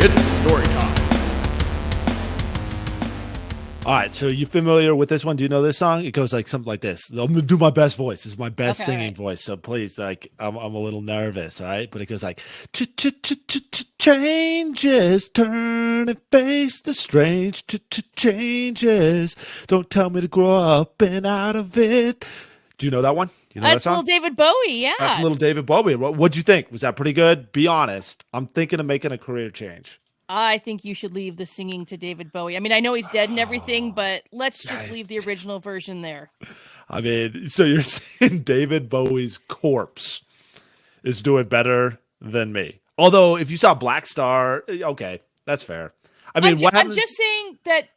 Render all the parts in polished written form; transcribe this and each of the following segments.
It's story time. All right, so you familiar with this one? Do you know this song? It goes like something like this. I'm gonna do my best voice. This is my best Okay, singing alright. voice. So please, like, I'm a little nervous, all right? But it goes like, changes, turn and face the strange changes. Don't tell me to grow up and out of it. Do you know that one? Do you know that That's little song? David Bowie, That's yeah. little David Bowie. What'd you think? Was that pretty good? Be honest. I'm thinking of making a career change. I think you should leave the singing to David Bowie. I mean, I know he's dead and everything, but let's just Guys. leave the original version there. I mean, so you're saying David Bowie's corpse is doing better than me? Although, if you saw Black Star, okay, that's fair. I mean, what I'm happens? just saying that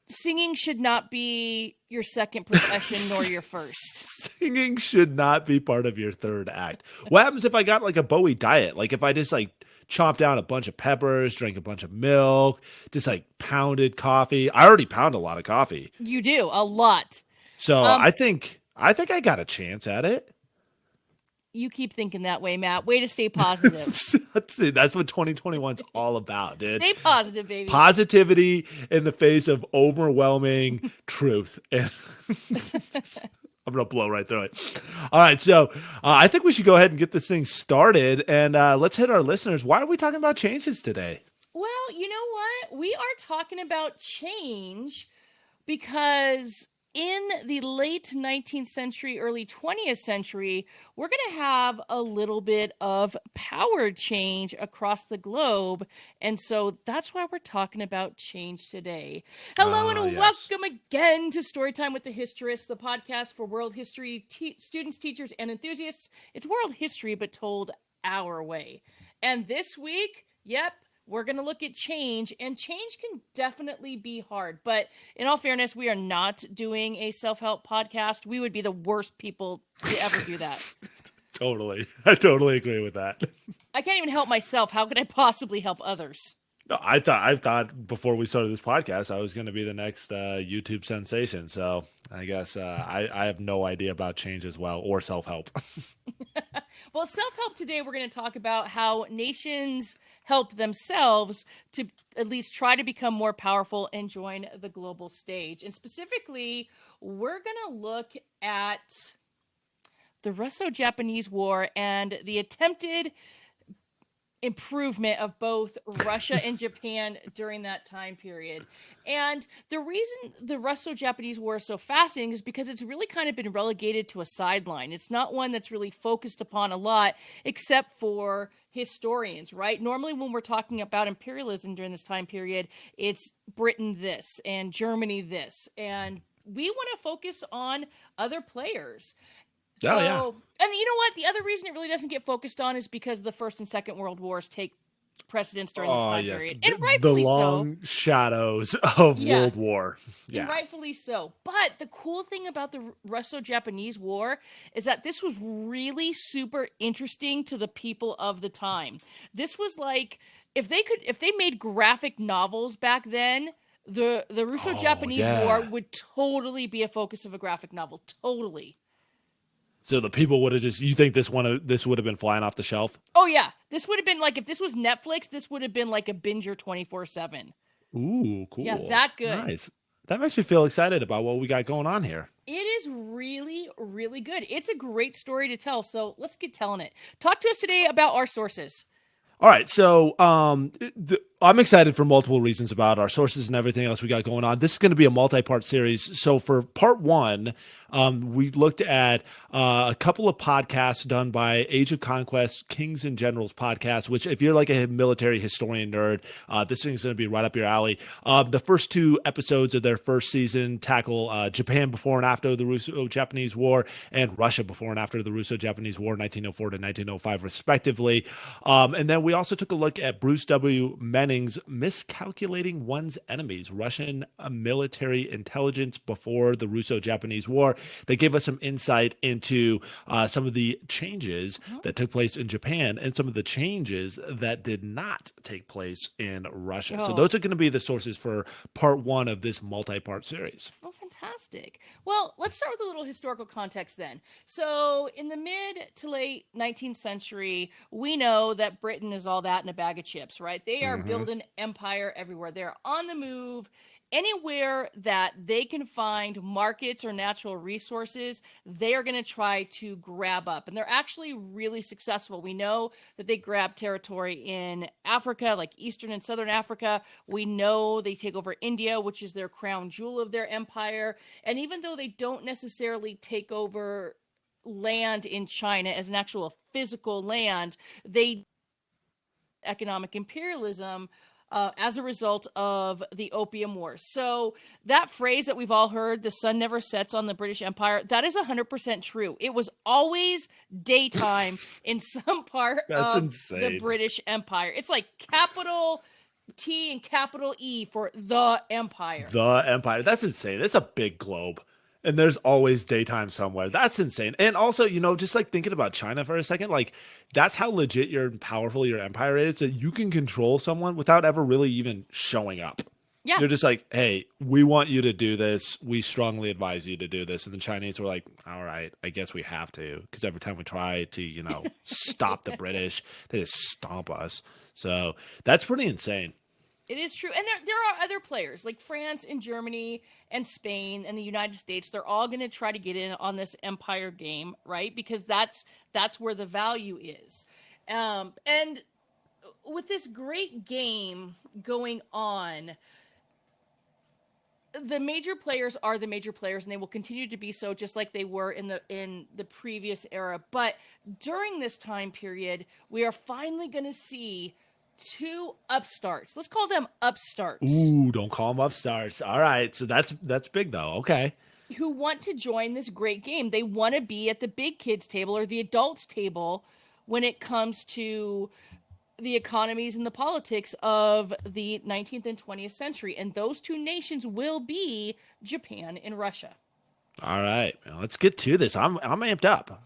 singing should not be your second profession nor your first. Singing should not be part of your third act. What happens if I got like a Bowie diet? Like if I just like chopped down a bunch of peppers, drank a bunch of milk, just like pounded coffee. I already pound a lot of coffee, You do, a lot. so Um, I think I got a chance at it. You keep thinking that way, Matt. Way to stay positive. That's what 2021's all about, dude. Stay positive, baby. Positivity in the face of overwhelming truth. And I'm going to blow right through it. All right. So I think we should go ahead and get this thing started. And let's hit our listeners. Why are we talking about changes today? Well, you know what? We are talking about change because in the late 19th century, early 20th century, we're going to have a little bit of power change across the globe. And so that's why we're talking about change today. Hello and yes. welcome again to Storytime with the Historists, the podcast for world history students, teachers, and enthusiasts. It's world history, but told our way. And this week, yep, we're going to look at change, and change can definitely be hard. But in all fairness, we are not doing a self-help podcast. We would be the worst people to ever do that. Totally. I totally agree with that. I can't even help myself. How could I possibly help others? No, I thought before we started this podcast, I was going to be the next YouTube sensation. So I guess I have no idea about change as well, or self-help. Well, self-help today, we're going to talk about how nations help themselves to at least try to become more powerful and join the global stage. And specifically, we're going to look at the Russo-Japanese War and the attempted improvement of both Russia and Japan during that time period. And the reason the Russo-Japanese War is so fascinating is because it's really kind of been relegated to a sideline. It's not one that's really focused upon a lot, except for historians, right? Normally when we're talking about imperialism during this time period, it's Britain this and Germany this, and we want to focus on other players. Oh, yeah. And you know what? The other reason it really doesn't get focused on is because the First and Second World Wars take precedence during this time period. And rightfully the long shadows of Yeah. World War. so. Yeah. And rightfully so. But the cool thing about the Russo-Japanese War is that this was really super interesting to the people of the time. This was like, if they made graphic novels back then, the Russo-Japanese yeah. War would totally be a focus of a graphic novel. Totally. So the people would have you think this would have been flying off the shelf? Oh, yeah. This would have been like, if this was Netflix, this would have been like a binger 24/7. Ooh, cool. Yeah, that good. Nice. That makes me feel excited about what we got going on here. It is really, really good. It's a great story to tell, so let's get telling it. Talk to us today about our sources. All right, so I'm excited for multiple reasons about our sources and everything else we got going on. This is going to be a multi-part series. So for part one, we looked at a couple of podcasts done by Age of Conquest, Kings and Generals podcast, which if you're like a military historian nerd, this thing's going to be right up your alley. The first two episodes of their first season tackle Japan before and after the Russo-Japanese War and Russia before and after the Russo-Japanese War, 1904 to 1905, respectively. And then we also took a look at Bruce W. Menning's Miscalculating One's Enemies, Russian military intelligence before the Russo-Japanese War. They gave us some insight into some of the changes that took place in Japan and some of the changes that did not take place in Russia. So those are going to be the sources for part one of this multi-part series. Oh, Fantastic. Well, let's start with a little historical context then. So, in the mid to late 19th century, we know that Britain is all that in a bag of chips, right? They are Hmm. building empire everywhere. They're on the move. Anywhere that they can find markets or natural resources, they are going to try to grab up. And they're actually really successful. We know that they grab territory in Africa, like Eastern and Southern Africa. We know they take over India, which is their crown jewel of their empire. And even though they don't necessarily take over land in China as an actual physical land, they economic imperialism as a result of the Opium Wars. So that phrase that we've all heard, the sun never sets on the British Empire, that is 100% true. It was always daytime in some part That's of the insane. British Empire. It's like capital T and capital E for the empire. The Empire. That's insane. It's a big globe. And there's always daytime somewhere. That's insane. And also, just like thinking about China for a second, like that's how legit your powerful your empire is, that you can control someone without ever really even showing up. Yeah. You're just like, hey, we want you to do this. We strongly advise you to do this. And the Chinese were like, all right, I guess we have to. Because every time we try to, stop the British, they just stomp us. So that's pretty insane. It is true. And there are other players like France and Germany and Spain and the United States. They're all going to try to get in on this empire game, right? Because that's where the value is. And with this great game going on, the major players are the major players, and they will continue to be so, just like they were in the previous era. But during this time period, we are finally going to see two upstarts. Let's call them upstarts. Ooh, don't call them upstarts. All right. So that's big though. Okay. Who want to join this great game. They want to be at the big kids table or the adults table when it comes to the economies and the politics of the 19th and 20th century. And those two nations will be Japan and Russia. All right. Well, let's get to this. I'm amped up.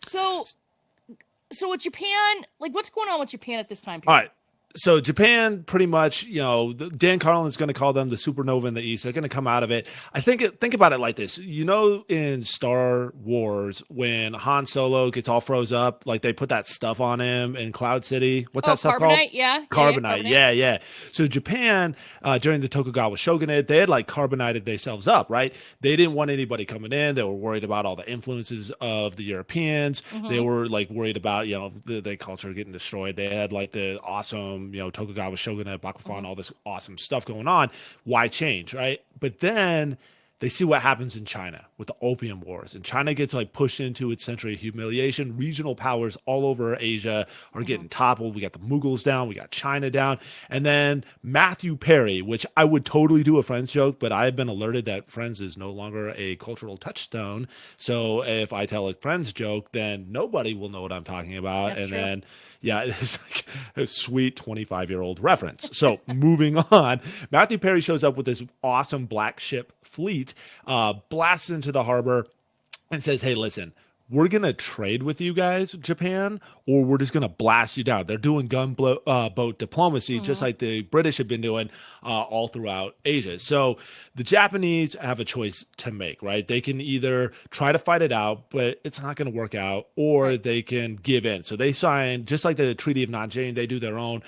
So with Japan, like what's going on with Japan at this time All period? right. So Japan, pretty much, Dan Carlin is going to call them the supernova in the East. They're going to come out of it. Think about it like this. In Star Wars, when Han Solo gets all froze up, like they put that stuff on him in Cloud City. What's that stuff carbonite, called? yeah. Carbonite. Yeah, carbonite. Yeah. So Japan, during the Tokugawa shogunate, they had like carbonated themselves up, right? They didn't want anybody coming in. They were worried about all the influences of the Europeans. Mm-hmm. They were like worried about, the culture getting destroyed. They had like the awesome, Tokugawa shogunate, Bakugan, all this awesome stuff going on. Why change, right? But then they see what happens in China with the Opium Wars, and China gets like pushed into its century of humiliation. Regional powers all over Asia are getting toppled. We got the Mughals down, we got China down, and then Matthew Perry, which I would totally do a Friends joke, but I have been alerted that Friends is no longer a cultural touchstone. So if I tell a Friends joke, then nobody will know what I'm talking about. That's and true. then it's like a sweet 25-year-old reference. So moving on, Matthew Perry shows up with this awesome black ship fleet, blasts into the harbor and says, hey, listen, we're going to trade with you guys, Japan, or we're just going to blast you down. They're doing boat diplomacy, just like the British have been doing all throughout Asia. So the Japanese have a choice to make, right? They can either try to fight it out, but it's not going to work out, or they can give in. So they sign, just like the Treaty of Nanjing, they do their own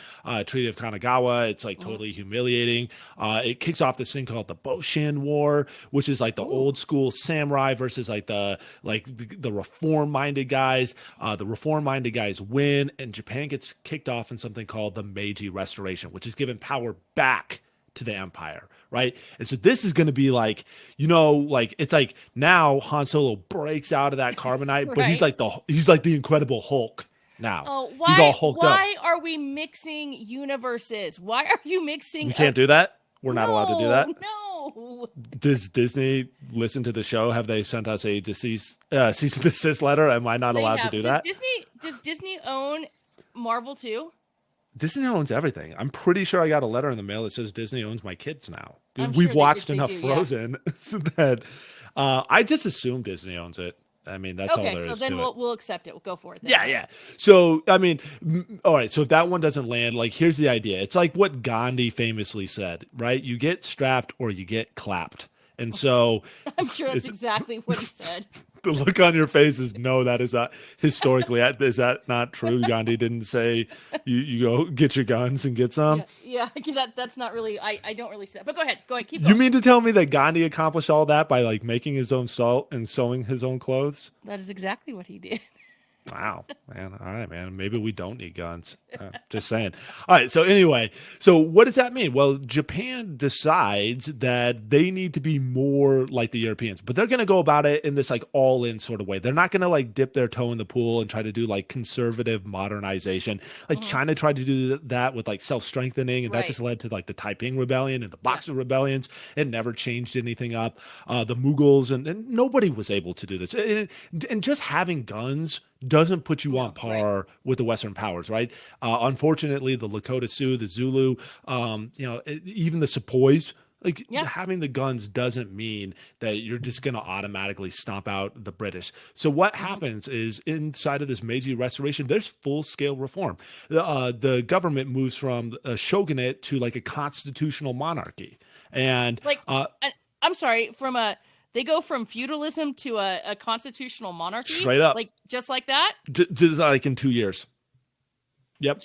Treaty of Kanagawa. It's like totally humiliating. It kicks off this thing called the Boshin War, which is like the old school samurai versus like the reform-minded guys. The reform-minded guys win, and Japan gets kicked off in something called the Meiji Restoration, which is given power back to the empire, right? And so this is going to be like, it's like now Han Solo breaks out of that carbonite, but he's like the Incredible Hulk now. Oh, he's all hulked up. Why are we mixing universes? Why are you mixing? We can't do that. We're not allowed to do that. No. Does Disney listen to the show? Have they sent us a cease and desist letter? Am I not allowed to do that? Does Disney own Marvel too? Disney owns everything. I'm pretty sure I got a letter in the mail that says Disney owns my kids now. I'm We've sure watched they enough do, Frozen that I just assume Disney owns it. I mean, that's all there is Okay, so to then it. we'll accept it. We'll go for it. Then. Yeah. So, I mean, all right. So if that one doesn't land, like, here's the idea. It's like what Gandhi famously said, right? You get strapped or you get clapped. And so I'm sure that's it's, exactly what he said. the look on your face is no, that is not historically, is that not true? Gandhi didn't say you go get your guns and get some. Yeah. That's not really. I don't really say that. But go ahead. Keep You going. mean to tell me that Gandhi accomplished all that by like making his own salt and sewing his own clothes? That is exactly what he did. Wow, man. All right, man. Maybe we don't need guns. Just saying. All right. So anyway, so what does that mean? Well, Japan decides that they need to be more like the Europeans, but they're going to go about it in this like all in sort of way. They're not going to like dip their toe in the pool and try to do like conservative modernization. Like China tried to do that with like self-strengthening, and that just led to like the Taiping Rebellion and the Boxer rebellions. It never changed anything up. The Mughals and nobody was able to do this. And just having guns doesn't put you on par with the Western powers, right? Unfortunately, the Lakota Sioux, the Zulu, even the Sepoys, having the guns doesn't mean that you're just going to automatically stomp out the British. So what happens is inside of this Meiji Restoration, there's full-scale reform. The government moves from a shogunate to like a constitutional monarchy. And I'm sorry, they go from feudalism to a constitutional monarchy? Straight up. Like, just like that? Just like in 2 years. Yep.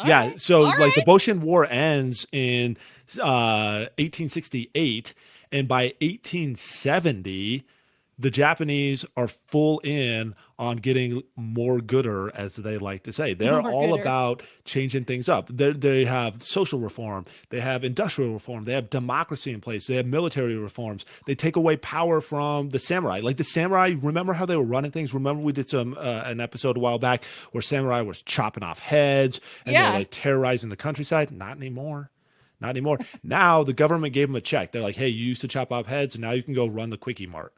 Right. So like the Boshin War ends in 1868, and by 1870, the Japanese are full in on getting more gooder, as they like to say. They're all about changing things up. They have social reform. They have industrial reform. They have democracy in place. They have military reforms. They take away power from the samurai. Like the samurai, remember how they were running things? Remember we did an episode a while back where samurai was chopping off heads and they're like terrorizing the countryside? Not anymore. Not anymore. Now the government gave them a check. They're like, hey, you used to chop off heads, and now you can go run the Quickie Mart.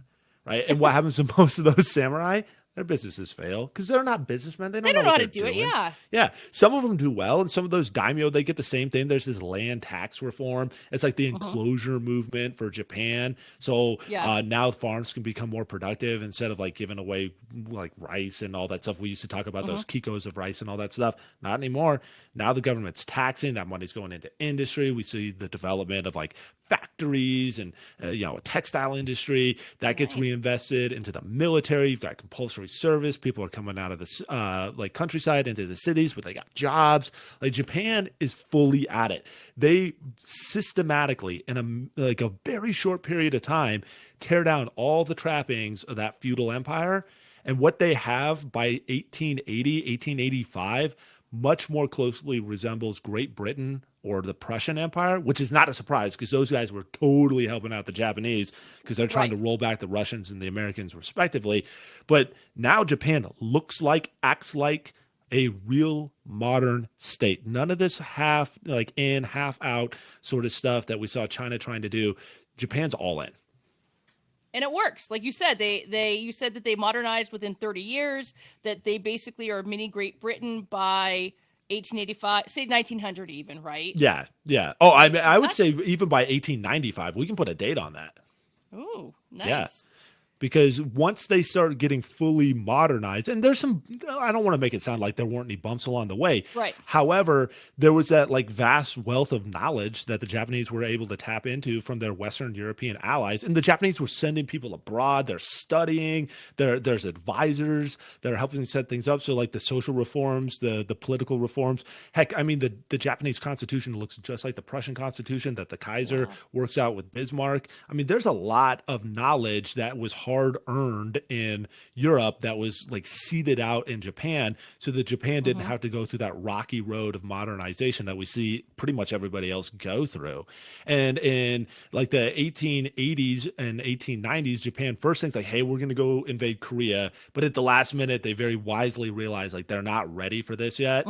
Right. And what happens to most of those samurai? Their businesses fail because they're not businessmen. They don't know how to do it. Yeah. Some of them do well. And some of those daimyo, they get the same thing. There's this land tax reform. It's like the enclosure movement for Japan. So now farms can become more productive instead of like giving away like rice and all that stuff. We used to talk about those kikos of rice and all that stuff. Not anymore. Now the government's taxing. That money's going into industry. We see the development of like factories and a textile industry that gets reinvested into the military. You've got compulsory service. People are coming out of the like countryside into the cities where they got jobs. Like Japan is fully at it. They systematically in a very short period of time tear down all the trappings of that feudal empire. And what they have by 1880, 1885 much more closely resembles Great Britain or the Prussian Empire, which is not a surprise because those guys were totally helping out the Japanese because they're trying to roll back the Russians and the Americans respectively. But now Japan looks like, acts like a real modern state. None of this half like in, half out sort of stuff that we saw China trying to do. Japan's all in. And it works. Like you said, you said that they modernized within 30 years, that they basically are mini Great Britain by 1885, say 1900 even, right? Yeah. Oh, I would say even by 1895. We can put a date on that. Ooh, nice. Yeah. Because once they start getting fully modernized, and there's some, I don't want to make it sound like there weren't any bumps along the way. Right. However, there was that like vast wealth of knowledge that the Japanese were able to tap into from their Western European allies. And the Japanese were sending people abroad. They're studying. There's advisors that are helping set things up. So like the social reforms, the political reforms. Heck, I mean, the Japanese Constitution looks just like the Prussian Constitution that the Kaiser works out with Bismarck. I mean, there's a lot of knowledge that was hard earned in Europe that was like seeded out in Japan, so that Japan didn't have to go through that rocky road of modernization that we see pretty much everybody else go through. And in like the 1880s and 1890s, Japan first thinks like, hey, we're going to go invade Korea, but at the last minute they very wisely realize like they're not ready for this yet,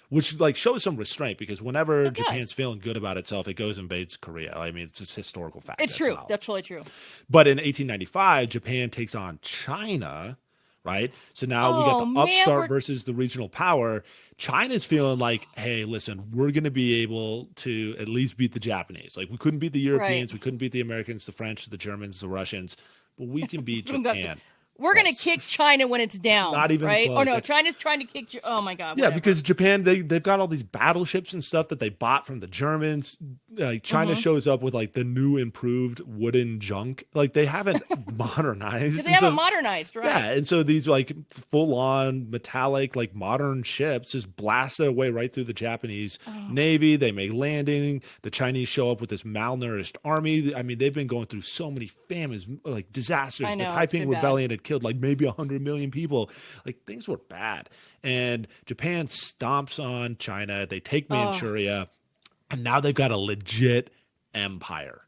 which like shows some restraint because whenever Japan's feeling good about itself, it goes and invades Korea. I mean, it's just historical fact. It's true. That's totally true. But in 1895, Japan takes on China, right? So now we got the upstart versus the regional power. China's feeling like, hey, listen, we're going to be able to at least beat the Japanese. Like we couldn't beat the Europeans, we couldn't beat the Americans, the French, the Germans, the Russians, but we can beat Japan. We're going to kick China when it's down, Not even right? close. Oh, no, China's trying to kick – oh, my God. Yeah, whatever. because Japan, they've got all these battleships and stuff that they bought from the Germans. Like China shows up with like the new improved wooden junk. Like they haven't modernized. Because they haven't modernized, right? Yeah, and so these like full-on metallic, like modern ships just blast their way right through the Japanese Navy. They make landing. The Chinese show up with this malnourished army. I mean, they've been going through so many famines, like disasters. I know, the Taiping bad. Rebellion had killed like maybe 100 million people. Like things were bad. And Japan stomps on China. They take Manchuria. And now they've got a legit empire.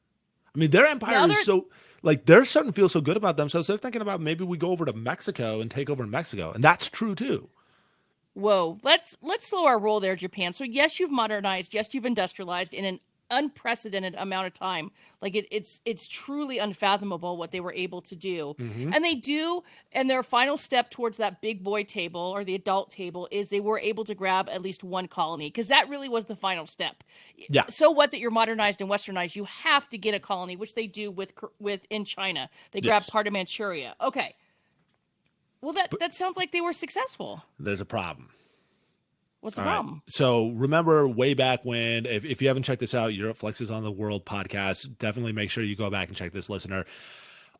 I mean, their empire is so like they're starting to feel so good about themselves. They're thinking about maybe we go over to Mexico and take over Mexico, and that's true too. Whoa, let's slow our roll there, Japan. So yes, you've modernized. Yes, you've industrialized in an unprecedented amount of time. Like it's truly unfathomable what they were able to do. And they do, and their final step towards that big boy table or the adult table is they were able to grab at least one colony, because that really was the final step. Yeah. So what that you're modernized and westernized, you have to get a colony, which they do with in China. They grab part of Manchuria. Okay. Well, that sounds like they were successful. There's a problem. What's the problem? Right. So remember way back when, if you haven't checked this out, Europe Flexes on the World podcast, definitely make sure you go back and check this, listener.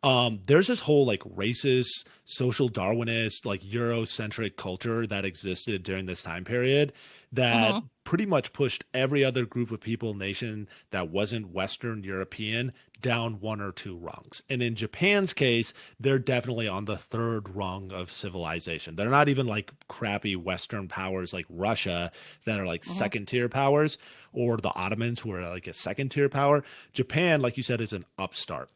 There's this whole like racist, social Darwinist, like Eurocentric culture that existed during this time period that pretty much pushed every other group of people, nation that wasn't Western European down one or two rungs. And in Japan's case, they're definitely on the third rung of civilization. They're not even like crappy Western powers like Russia that are like second tier powers, or the Ottomans who are like a second tier power. Japan, like you said, is an upstart.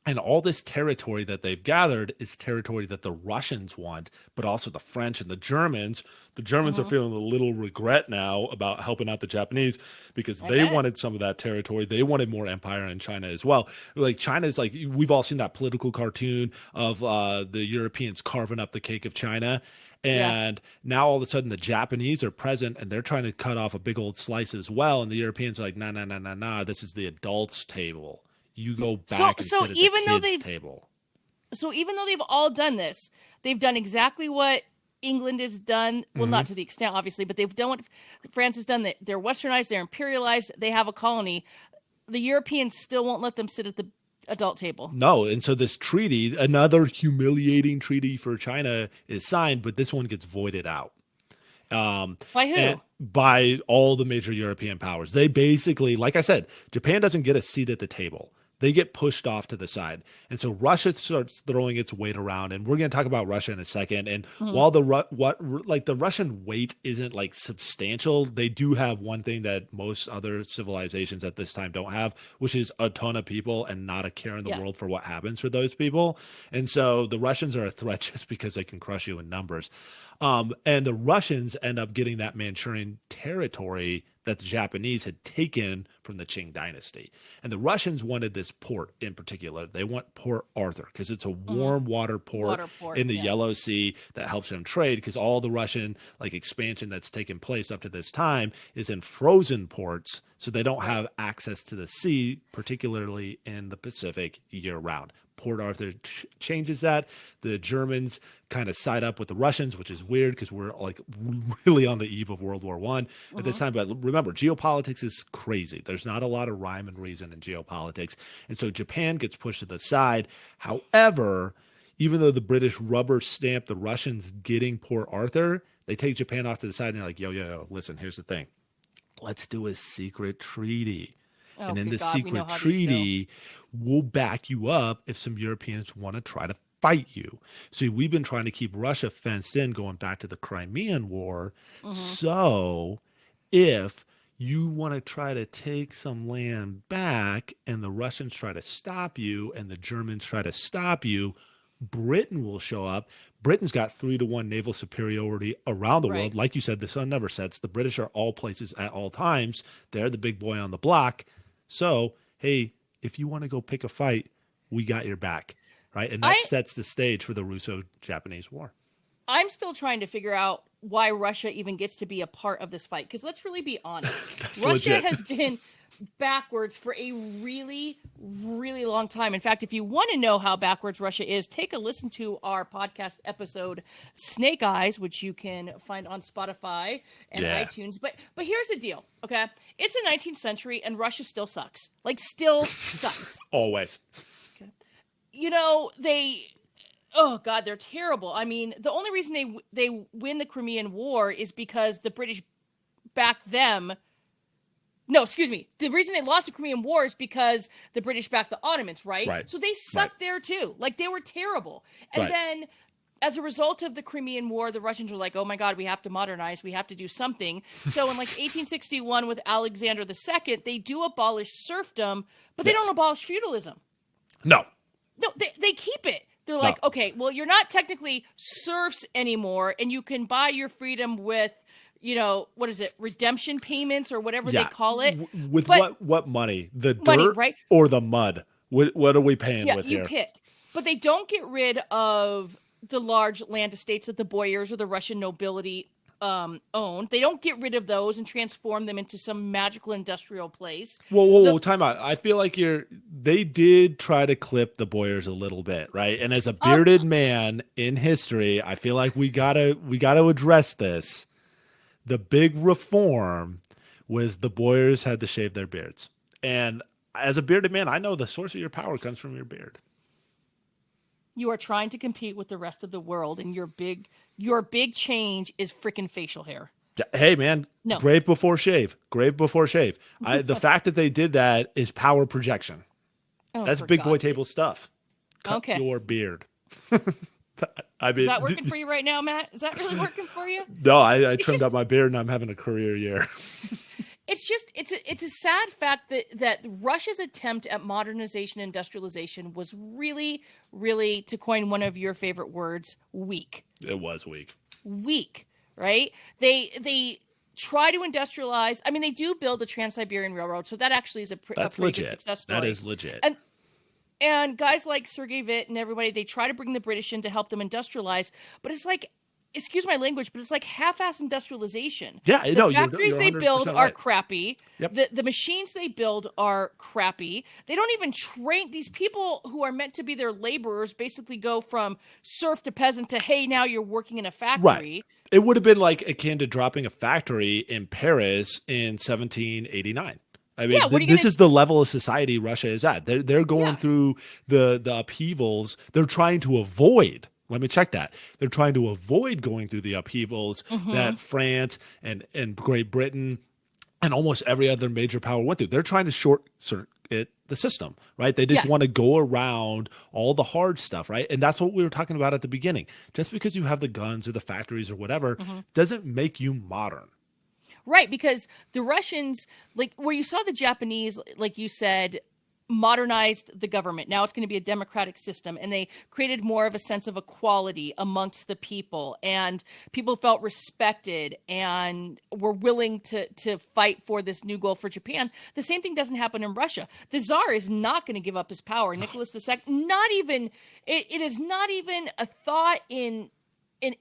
And all this territory that they've gathered is territory that the Russians want, but also the French and the Germans. The Germans are feeling a little regret now about helping out the Japanese because they wanted some of that territory. They wanted more empire in China as well. Like China's like, we've all seen that political cartoon of the Europeans carving up the cake of China. And now all of a sudden the Japanese are present and they're trying to cut off a big old slice as well. And the Europeans are like, nah, this is the adults table. You go back and sit at the kids' table. So even though they've all done this, they've done exactly what England has done. Well, not to the extent, obviously, but they've done what France has done. They're westernized, they're imperialized, they have a colony. The Europeans still won't let them sit at the adult table. No, and so this treaty, another humiliating treaty for China, is signed, but this one gets voided out. By who? By all the major European powers. They basically, like I said, Japan doesn't get a seat at the table. They get pushed off to the side. And so Russia starts throwing its weight around. And we're going to talk about Russia in a second. And while the Russian weight isn't like substantial, they do have one thing that most other civilizations at this time don't have, which is a ton of people and not a care in the world for what happens for those people. And so the Russians are a threat just because they can crush you in numbers. And the Russians end up getting that Manchurian territory that the Japanese had taken from the Qing dynasty. And the Russians wanted this port in particular. They want Port Arthur because it's a warm water port in the Yellow Sea that helps them trade, because all the Russian like expansion that's taken place up to this time is in frozen ports. So they don't have access to the sea, particularly in the Pacific year round. Port Arthur changes that. The Germans kind of side up with the Russians, which is weird because we're like really on the eve of World War I at this time. But remember, geopolitics is crazy. There's not a lot of rhyme and reason in geopolitics. And so Japan gets pushed to the side. However, even though the British rubber stamped the Russians getting Port Arthur, they take Japan off to the side and they're like, yo, listen, here's the thing. Let's do a secret treaty. And in the secret treaty, we'll back you up if some Europeans want to try to fight you. So we've been trying to keep Russia fenced in going back to the Crimean War. So if you want to try to take some land back and the Russians try to stop you and the Germans try to stop you, Britain will show up. Britain's got 3-1 naval superiority around the world. Like you said, the sun never sets. The British are all places at all times. They're the big boy on the block. So, hey, if you want to go pick a fight, we got your back, right? And that sets the stage for the Russo-Japanese War. I'm still trying to figure out why Russia even gets to be a part of this fight, because let's really be honest. That's Russia legit. has been backwards for a really, really long time. In fact, if you want to know how backwards Russia is, take a listen to our podcast episode Snake Eyes, which you can find on Spotify and iTunes. But here's the deal, okay? It's the 19th century and Russia still sucks. Like, still sucks. Always. Okay. Oh God, they're terrible. I mean, the only reason they win the Crimean War is because the British backed them. No, excuse me. The reason they lost the Crimean War is because the British backed the Ottomans, right? Right. So they sucked there too. Like, they were terrible. And then as a result of the Crimean War, the Russians were like, oh my God, we have to modernize. We have to do something. So in like 1861 with Alexander II, they do abolish serfdom, but they don't abolish feudalism. No, they keep it. They're like, okay, well, you're not technically serfs anymore, and you can buy your freedom with, what is it, redemption payments or whatever they call it. With what money? The dirt, right? Or the mud? What are we paying with here? Yeah, you pick. But they don't get rid of the large land estates that the boyars or the Russian nobility owned. They don't get rid of those and transform them into some magical industrial place. Whoa, time out. I feel like they did try to clip the boyars a little bit, right? And as a bearded man in history, I feel like we gotta address this. The big reform was the boyars had to shave their beards. And as a bearded man, I know the source of your power comes from your beard. You are trying to compete with the rest of the world, and your big change is freaking facial hair. Hey, man, grave before shave. The fact that they did that is power projection. That's big boy table stuff. Cut your beard. I mean, is that working for you right now, Matt? Is that really working for you? No, I trimmed out my beard and I'm having a career year. It's a sad fact that Russia's attempt at modernization and industrialization was really, really, to coin one of your favorite words, weak. It was weak. Weak, right? They try to industrialize. I mean, they do build the Trans-Siberian Railroad, so that actually is a pretty good success story. That is legit. And guys like Sergei Witt and everybody, they try to bring the British in to help them industrialize, but it's like, excuse my language, but it's like half-ass industrialization. Yeah, the factories they build are crappy. Yep. The machines they build are crappy. They don't even train these people who are meant to be their laborers. Basically, go from serf to peasant to hey, now you're working in a factory. Right. It would have been like akin to dropping a factory in Paris in 1789. I mean, this is the level of society Russia is at. They're going through the upheavals. They're trying to avoid. Let me check that. They're trying to avoid going through the upheavals that France and Great Britain and almost every other major power went through. They're trying to short circuit the system, right? They just want to go around all the hard stuff, right? And that's what we were talking about at the beginning. Just because you have the guns or the factories or whatever doesn't make you modern. Right, because the Russians, like where you saw the Japanese, like you said, modernized the government. Now it's going to be a democratic system, and they created more of a sense of equality amongst the people, and people felt respected and were willing to fight for this new goal for Japan. The same thing doesn't happen in Russia. The Tsar is not going to give up his power. Nicholas II, it is not even a thought in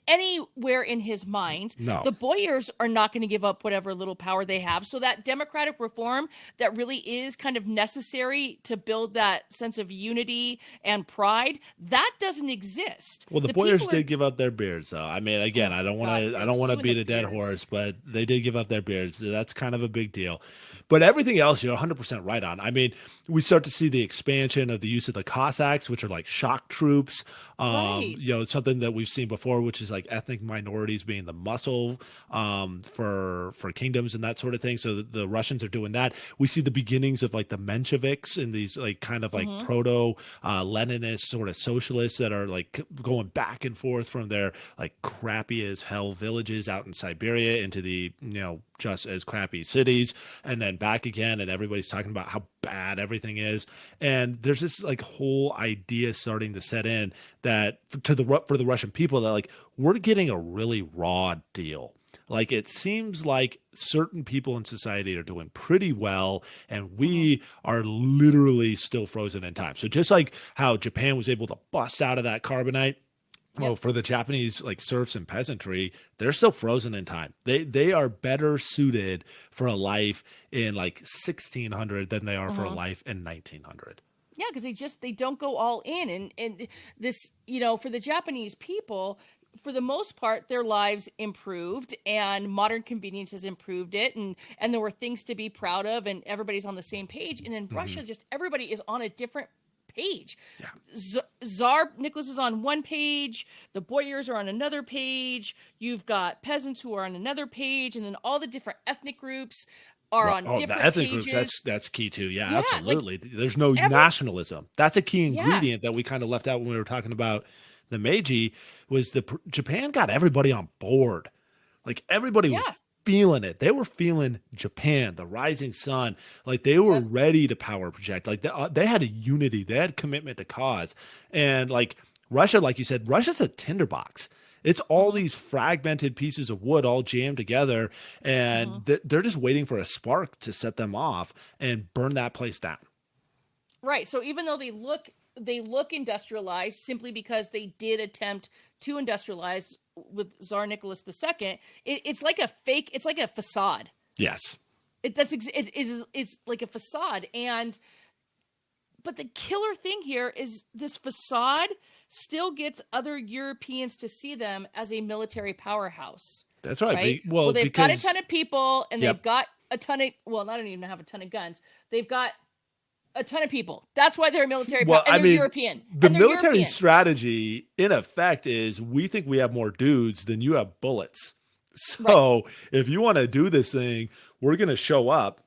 anywhere in his mind. No. The boyars are not going to give up whatever little power they have. So that democratic reform that really is kind of necessary to build that sense of unity and pride, that doesn't exist. Well, the boyars did give up their beards, though. I mean, again, I don't want to beat a dead horse, but they did give up their beards. That's kind of a big deal. But everything else, you're 100% right on. I mean, we start to see the expansion of the use of the Cossacks, which are like shock troops. Something that we've seen before, which is like ethnic minorities being the muscle for kingdoms and that sort of thing. So the Russians are doing that. We see the beginnings of like the Mensheviks and these like kind of like proto Leninist sort of socialists that are like going back and forth from their like crappy as hell villages out in Siberia into the just as crappy cities, and then back again, and everybody's talking about how bad everything is. And there's this like whole idea starting to set in that for the Russian people that like we're getting a really raw deal. Like it seems like certain people in society are doing pretty well, and we are literally still frozen in time. So just like how Japan was able to bust out of that carbonite, Well, Yep. for the Japanese like serfs and peasantry, they're still frozen in time. They are better suited for a life in like 1600 than they are for a Hmm. life in 1900. Yeah, because they don't go all in, and this, for the Japanese people, for the most part, their lives improved, and modern convenience has improved it, and there were things to be proud of, and everybody's on the same page. And in Hmm. Russia, just everybody is on a different page. Yeah. Tsar Nicholas is on one page, the boyars are on another page, you've got peasants who are on another page, and then all the different ethnic groups are Right. on Oh, the different ethnic groups, pages. that's key too. Yeah, Yeah, like absolutely. There's no every nationalism. That's a key yeah, ingredient that we kind of left out when we were talking about the Meiji was Japan got everybody on board. Like everybody was yeah, feeling it. They were feeling Japan, the rising sun. Like they were yep. ready to power project. Like they had a unity. They had commitment to cause. And like Russia, like you said, Russia's a tinderbox. It's all Hmm. these fragmented pieces of wood all jammed together, Hmm. and they're just waiting for a spark to set them off and burn that place down. Right. So even though they look industrialized simply because they did attempt to industrialize with Tsar Nicholas II, it's like a fake. It's like a facade. Yes. It's like a facade. And but the killer thing here is this facade still gets other Europeans to see them as a military powerhouse, That's right. right? Well, Well, they've got a because ton of people, and yep. they've got a ton of, well, not even have a ton of guns. They've got a ton of people. That's why they're a military power, Well, and I they're mean, European, the and they're military European. strategy, in effect, is we think we have more dudes than you have bullets. Right. So if you want to do this thing, we're going to show up,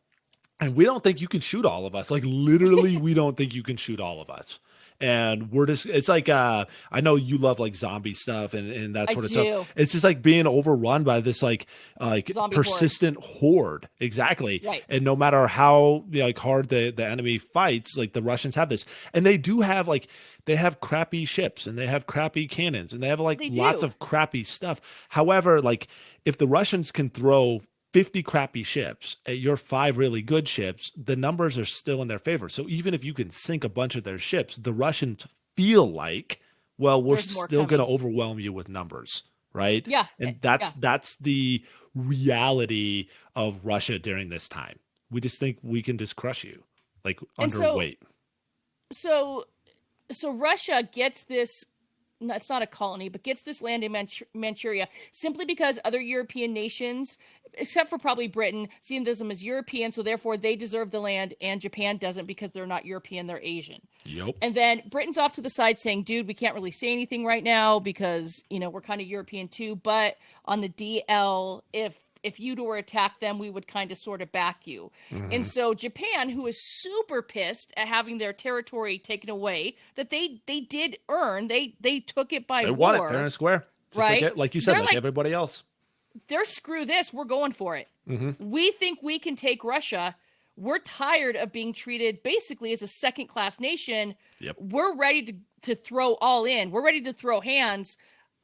and we don't think you can shoot all of us. Like literally, we don't think you can shoot all of us. And we're just, it's like, I know you love like zombie stuff and that I sort of stuff. do. It's just like being overrun by this like Zombie horde. persistent horde. Exactly. Right. And no matter how like hard the enemy fights, like the Russians have this. And they do have like, they have crappy ships and they have crappy cannons and they have like They lots do. of crappy stuff. However, like if the Russians can throw 50 crappy ships at your five really good ships, the numbers are still in their favor. So even if you can sink a bunch of their ships, the Russians feel like, well, we're There's more still going to coming. overwhelm you with numbers, right? Yeah. And Yeah. that's the reality of Russia during this time. We just think we can just crush you, like And so, underweight. so, so Russia gets this. No, it's not a colony, but gets this land in Manchuria simply because other European nations, except for probably Britain, see them as European, so therefore they deserve the land, and Japan doesn't because they're not European, they're Asian. Yep. And then Britain's off to the side saying, dude, we can't really say anything right now because, we're kind of European too. But on the DL, if you were to attack them, we would kind of sort of back you. And Hmm. so Japan, who is super pissed at having their territory taken away, that they did earn, they took it by They want it fair war, and square, just right? like you said, They're like like, everybody else. they're screw this, we're going for it. Hmm. We think we can take Russia. We're tired of being treated basically as a second class nation. Yep. We're ready to throw all in. We're ready to throw hands.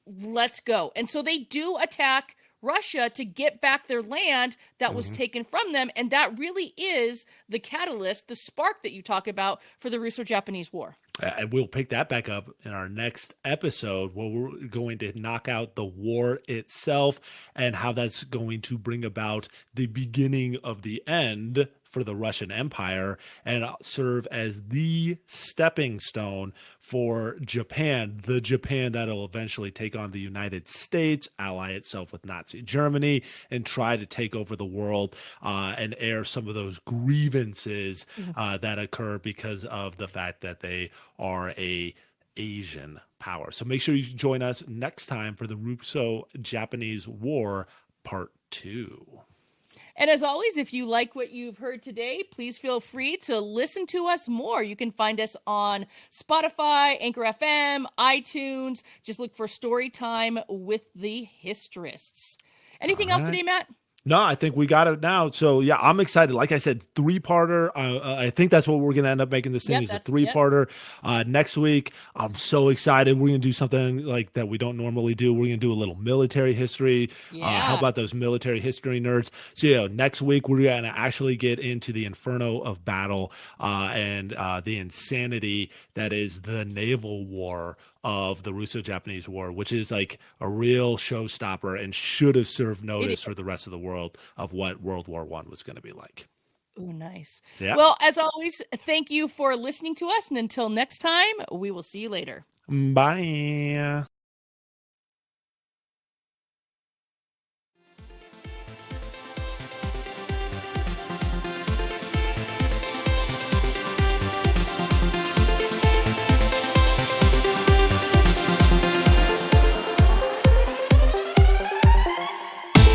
Let's go. And so they do attack Russia to get back their land that was Hmm. taken from them. And that really is the catalyst, the spark that you talk about for the Russo-Japanese War. And we'll pick that back up in our next episode where we're going to knock out the war itself and how that's going to bring about the beginning of the end for the Russian Empire and serve as the stepping stone for Japan, the Japan that'll eventually take on the United States, ally itself with Nazi Germany, and try to take over the world and air some of those grievances that occur because of the fact that they are a Asian power. So make sure you join us next time for the Russo-Japanese War Part 2. And as always, if you like what you've heard today, please feel free to listen to us more. You can find us on Spotify, Anchor FM, iTunes. Just look for Storytime with the Historists. All Anything else right. today, Matt? No, I think we got it now. So yeah, I'm excited. Like I said, three-parter. I think that's what we're gonna end up making this thing Yep, is a that's yep. three-parter. Next week, I'm so excited. We're gonna do something like that we don't normally do. We're gonna do a little military history. How Yeah. about those military history nerds? So yeah, next week we're gonna actually get into the inferno of battle and the insanity that is the naval war of the Russo-Japanese War, which is like a real showstopper and should have served It is. notice for the rest of the world of what World War One was going to be like. Oh, nice. Yeah. Well, as always, thank you for listening to us. And until next time, we will see you later. Bye.